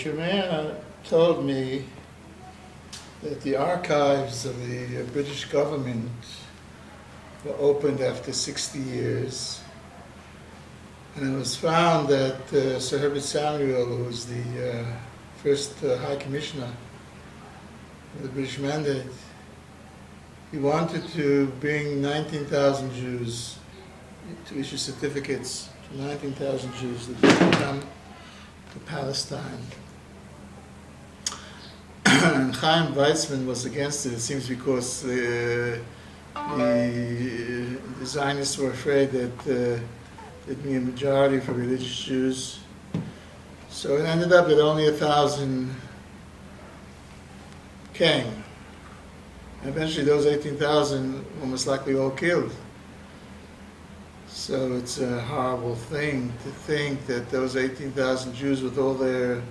Shemaya told me that the archives of the British government were opened after 60 years, and it was found that Sir Herbert Samuel, who was the first High Commissioner of the British Mandate, he wanted to bring 19,000 Jews, to issue certificates to 19,000 Jews that would come to Palestine. And Chaim Weitzman was against it, it seems, because the Zionists were afraid that there'd be a majority for religious Jews. So it ended up that only 1,000 came. And eventually those 18,000 were most likely all killed. So it's a horrible thing to think that those 18,000 Jews with all their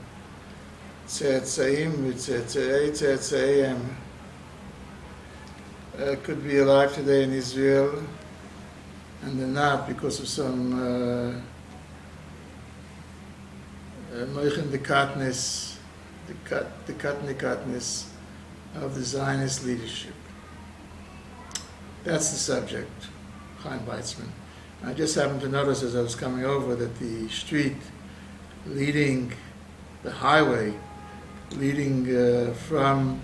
tzetzaim, tzetzaim, could be alive today in Israel, and they're not because of some moichen dekatnis, dekatnikatnis of the Zionist leadership. That's the subject, Chaim Weitzman. I just happened to notice as I was coming over that the street leading, the highway leading from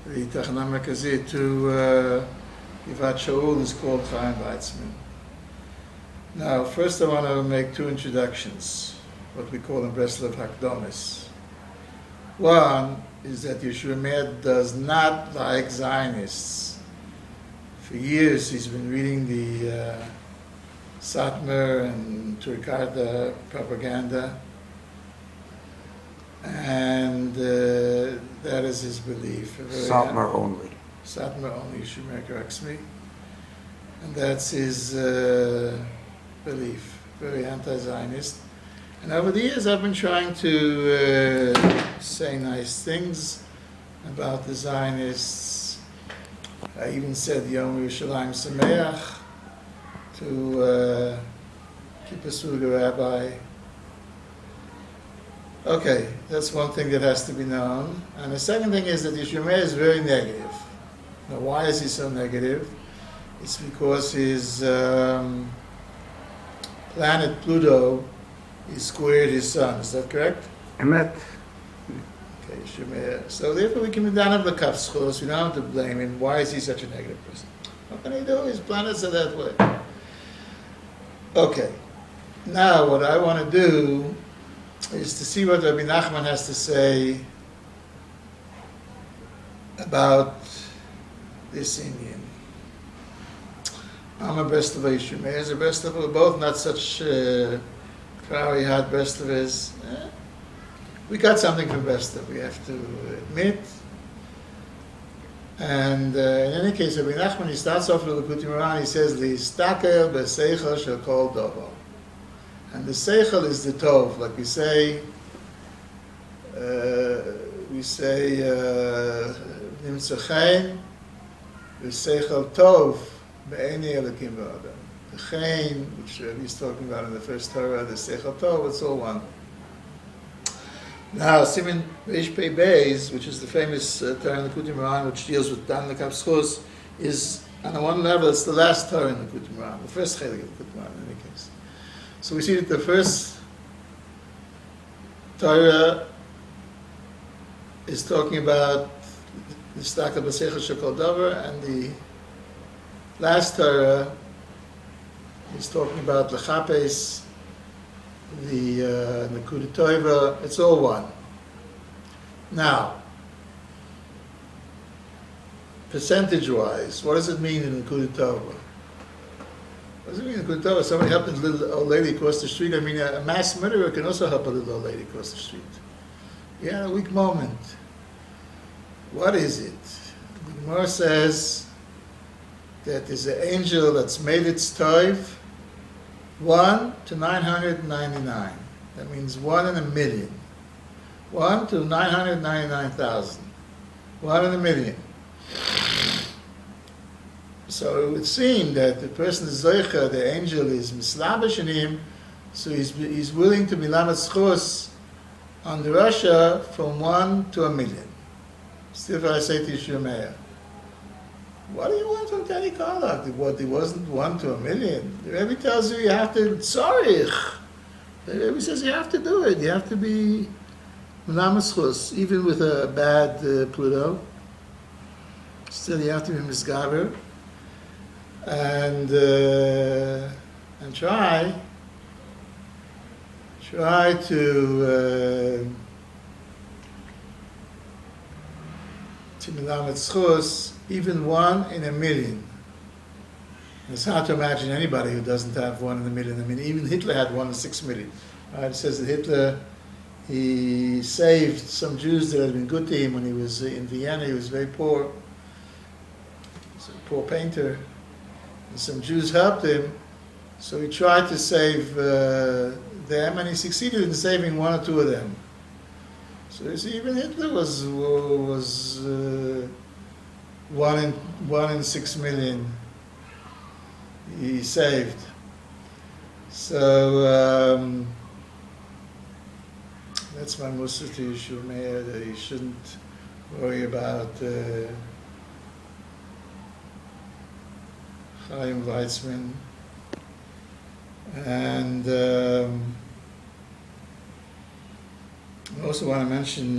the Tachana Merkazit to Givat Shaul is called Chaim Weitzman. Now, first I want to make two introductions, what we call in Breslover Hakdomis. One is that Yeshua Meir does not like Zionists. For years he's been reading the satmar and Turkada propaganda, and that is his belief. Satmar only. Satmar only, Yeshua Meir corrects me. And that's his belief, very anti-Zionist. And over the years I've been trying to say nice things about the Zionists. I even said Yom Yerushalayim Sameach to Kippur Sruga Rabbi. Okay, that's one thing that has to be known. And the second thing is that Yeshua Meir is very negative. Now, why is he so negative? It's because his planet Pluto is squared his sun. Is that correct? Emet. Okay, Yeshua Meir. So therefore we can be down on the kafschos. We don't have to blame him. Why is he such a negative person? What can he do? His planets are that way. Okay. Now what I want to do is to see what Rabbi Nachman has to say about this Indian. I'm a Breslover, Yeshua Meir is a Breslover. We're both not such very hard Breslovers. We got something from Breslover, we have to admit. And in any case, Rabbi Nachman, he starts off with the Likutei Moharan, he says, L'yistakel b'seichel shel kol dover. And the seichel is the tov, like we say, nimtzachein v'seichel tov be'enei elokim v'adam. The chain, which he's talking about in the first Torah, the seichel tov, it's all one. Now, Siman Reish Pei Beis, which is the famous Torah in the Likutei Moharan, which deals with Dan Lekapschus, is on the one level, it's the last Torah in the Likutei Moharan, the first Chelik of the Likutei Moharan in any case. So we see that the first Torah is talking about the Stakel B'Seichel Shekol Dover, and the last Torah is talking about L'Chapes, the Nekuda Toiva. It's all one. Now, percentage-wise, what does it mean in Nekuda Toiva? What does it mean in Nekuda Toiva? Somebody helped a little old lady across the street. I mean, a mass murderer can also help a little old lady across the street. Yeah, a weak moment. What is it? The Gemara says that there's an angel that's made its toiv 1 to 999. That means 1 in a million. 1 to 999,000. 1 in a million. So it would seem that the person is Zoicha, the angel is mislabish in him, so he's willing to be lamet schos on the Russia from 1 to 1,000,000. Still, if I say to Yeshua Meir, what do you want from Tani Karlach? What, it wasn't 1 to 1,000,000. The Rebbe tells you have to, tzarich. The Rebbe says you have to do it. You have to be Menamischus, even with a bad Pluto. Still, you have to be Misgaber. And try to Melamed Schus, even 1 in 1,000,000. It's hard to imagine anybody who doesn't have 1 in 1,000,000. I mean, even Hitler had 1 in 6,000,000. Right? It says that Hitler, he saved some Jews that had been good to him when he was in Vienna. He was very poor. He was a poor painter. And some Jews helped him, so he tried to save them, and he succeeded in saving 1 or 2 of them. So you see, even Hitler was 1 in 6,000,000 he saved. So that's my mussar to Yeshua Meir, that he shouldn't worry about weitzman. And I also want to mention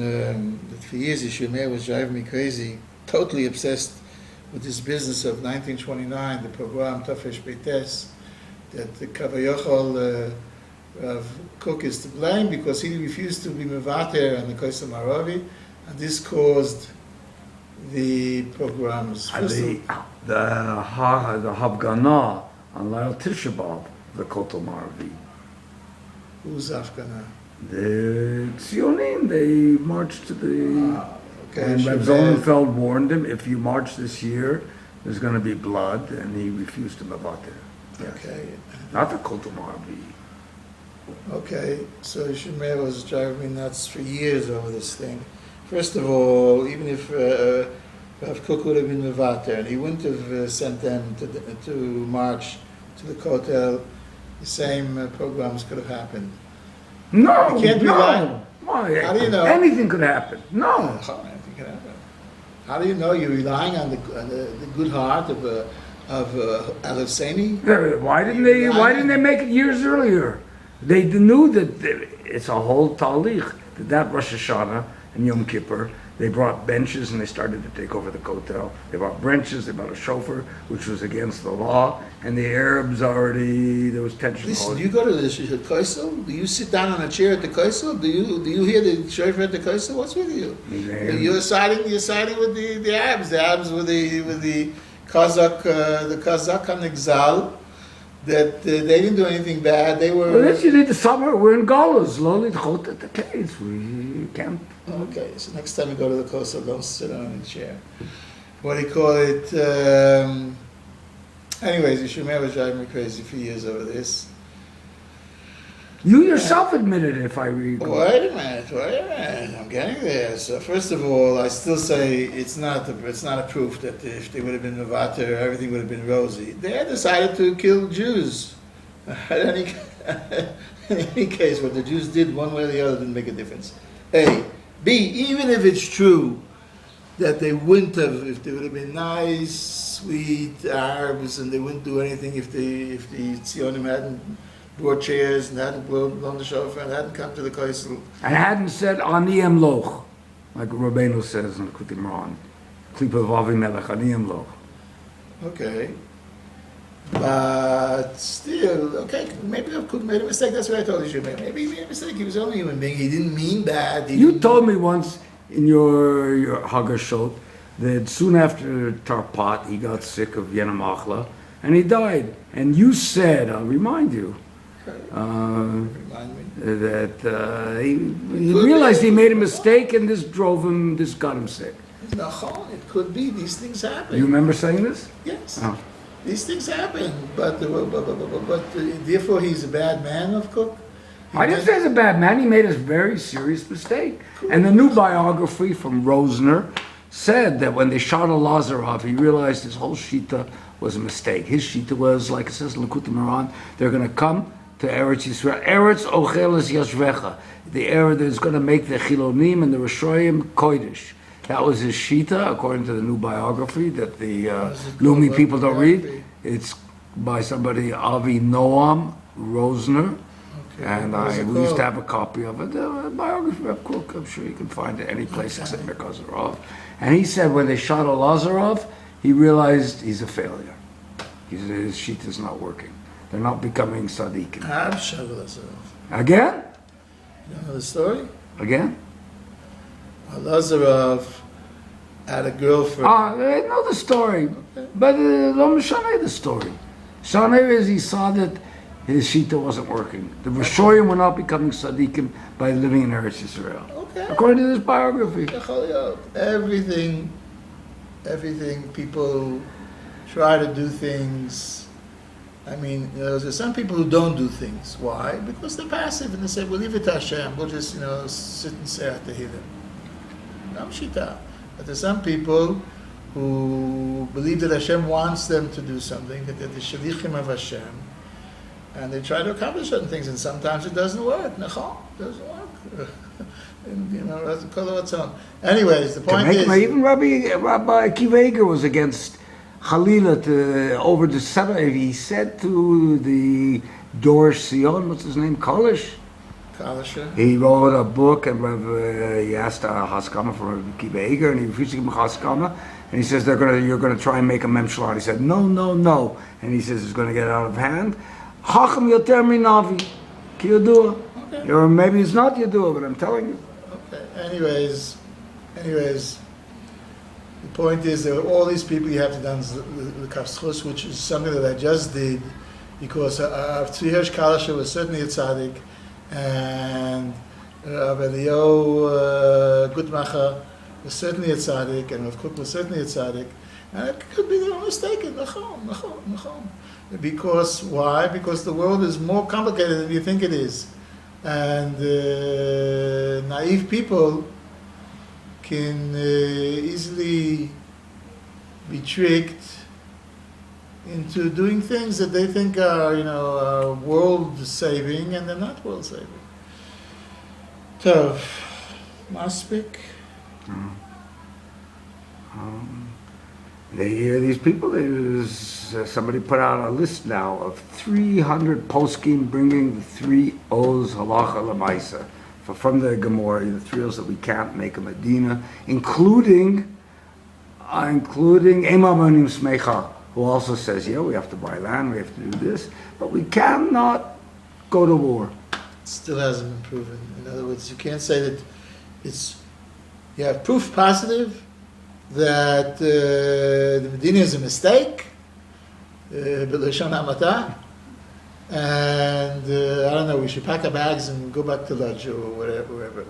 that for years Yeshua Meir was driving me crazy, totally obsessed with this business of 1929, the program Tafesh Beites, that the Kavayochol of Kook is to blame because he refused to be mevater on the Koisel Maravi, and this caused the pogroms. The Havgana on Lail Tisha B'Av, the Kotel Maravi. Who's Afghana? The Zionim, they marched to the... Okay, and Reb Zonenfeld warned him, if you march this year, there's going to be blood, and he refused to mevater. Yes. Okay. Not the Kotel Maravi. Okay, so Yeshua Meir was driving me nuts for years over this thing. First of all, even if Rav Kook would have been mevater, and he wouldn't have sent them to march to the Kotel, the same programs could have happened. No, you can't no. Why? How do you know? Anything could happen. No. Anything could happen. How do you know? You're relying on the good heart of Al-Husseini? Why didn't they make it years earlier? They knew that it's a whole talich. That Rosh Hashanah and Yom Kippur, they brought benches and they started to take over the Kotel. They brought branches, they brought a shofar, which was against the law, and the Arabs already, there was tension. Listen, do you go to the Koisel? Do you sit down on a chair at the Koisel? Do you hear the shofar at the Koisel? What's with you? You're siding with the Arabs. The Arabs with the Kazakh Nixal. That they didn't do anything bad. They were. Well, that's usually the summer. We're in Golos. Loli Chot at the case. We can't. Okay, so next time you go to the coastal, don't sit on a chair. What do you call it? Anyways, Yeshua Meir was driving me crazy for years over this. You yourself admitted it, if I recall. Wait a minute. I'm getting there. So first of all, I still say it's not a proof that if they would have been mevater, everything would have been rosy. They had decided to kill Jews. In any case, what the Jews did, one way or the other, didn't make a difference. A. B. Even if it's true that they wouldn't have, if they would have been nice, sweet Arabs, and they wouldn't do anything if the Zionim hadn't brought chairs and hadn't blown the shofar and hadn't come to the Koisel. And hadn't said Aniyem Loch, like Rabbeinu says in the Kutim Ron. Klipa Vavi Melech, Aniyem Loch. Okay. But still, okay, maybe I could made a mistake. That's what I told you. Maybe he made a mistake. He was only a human being. He didn't mean bad. You told me once in your Hagashot that soon after Tarpat he got sick of Yenamachla and he died. And you said, I'll remind you, that he realized he made a mistake and this got him sick. No, it could be. These things happen. You remember saying this? Yes. Oh. These things happen, but therefore he's a bad man of Kook. I didn't say he's a bad man. He made a very serious mistake. Cool. And the new biography from Rosner said that when they shot a Lazarov, he realized his whole shita was a mistake. His shita was, like it says in Likutei Moharan, they're going to come to Eretz Yisrael. Eretz Ocheles Yashvecha. The area that's going to make the Chilonim and the Rishoyim Kodesh. That was his shita, according to the new biography that the Lumi people don't read. It's by somebody, Avi Noam Rosner. Okay. And What is it we used to called? have a copy of it, a biography of Kook. I'm sure you can find it any place except Merkazarov. And he said when they shot Lazarov, he realized he's a failure. His sheet is not working. They're not becoming tzaddikim. I'm Lazarov. Again? You don't know the story? Again? Lazarov had a girlfriend. I know the story, but don't Shana the story. Shana is he saw that his shita wasn't working. The Rishoyim were not becoming tzaddikim by living in Eretz Yisrael. Okay. According to this biography. Everything, people try to do things. I mean, there's some people who don't do things. Why? Because they're passive and they say, we'll leave it to Hashem. We'll just, sit and say at the hidden. No shita. But there's some people who believe that Hashem wants them to do something, that they're the shalichim of Hashem, and they try to accomplish certain things, and sometimes it doesn't work. Nachon, it doesn't work. And, that's the color of its own. Anyways, the point is... Even Rabbi Akiva Eger was against Halila over the Sabbath. He said to the Dorish Sion, what's his name, Kalish? He wrote a book, and he asked a Haskama from Akiva Eger, and he refused to give him a Haskama. And he says, you're going to try and make a Memshalat. He said, no. And he says, it's going to get out of hand. Chacham yoter minavi, ki yadua. Or maybe it's not yadua, but I'm telling you. Okay. Anyways, the point is that all these people you have to done the kafschus, which is something that I just did, because Tzvi Hirsch Kalasha was certainly a tzaddik, and Rav Eliyahu Gutmacher was certainly a tzaddik, and Rav Kook was certainly a tzaddik, and it could be they were mistaken. Nachon. Because why? Because the world is more complicated than you think it is. And naive people can easily be tricked into doing things that they think are, world-saving, and they're not world-saving. So, Maspik. They hear these people. Somebody put out a list now of 300 poskim bringing the 3 O's halacha lemaisa from the Gemara, the 3 O's that we can't make a Medina, including Emamonim Smecha, who also says, we have to buy land, we have to do this, but we cannot go to war. It still hasn't been proven. In other words, you can't say that you have proof positive that the Medina is a mistake, b'lashon hamata, and I don't know, we should pack our bags and go back to Lodge or wherever.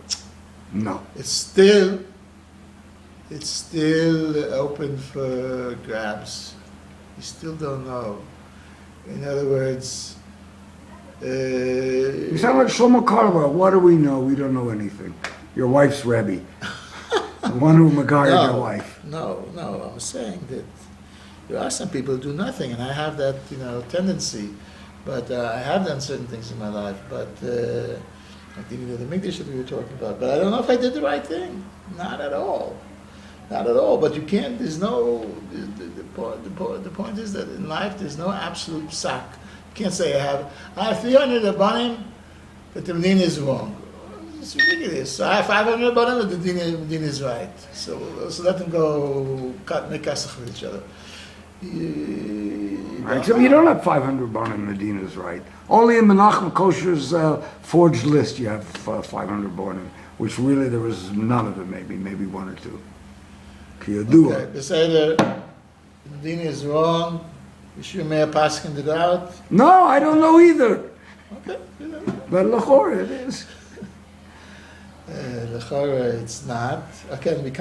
No. It's still open for grabs. You still don't know. In other words, you sound like Shlomo Karla. What do we know? We don't know anything. Your wife's rebbi. The one who magared your wife. No. I'm saying that there are some people who do nothing, and I have that, tendency. But I have done certain things in my life. But I think the Mikdash that we were talking about. But I don't know if I did the right thing. Not at all. But you can't. There's no. The point is that in life there's no absolute sack. You can't say I have 300 abanim, but the Medina is wrong. It's ridiculous. So I have 500 abanim, but the Medina is right. So let them go make kasach with each other. So you don't have 500 Bonim Medina's right. Only in Menachem Kosher's forged list you have 500 Bonim, which really there was none of it, maybe 1 or 2. Okay, they say that Medina is wrong. Yeshua Meir Paskin it out. No, I don't know either. Okay. But L'chora it is. L'chora it's not. Okay, we come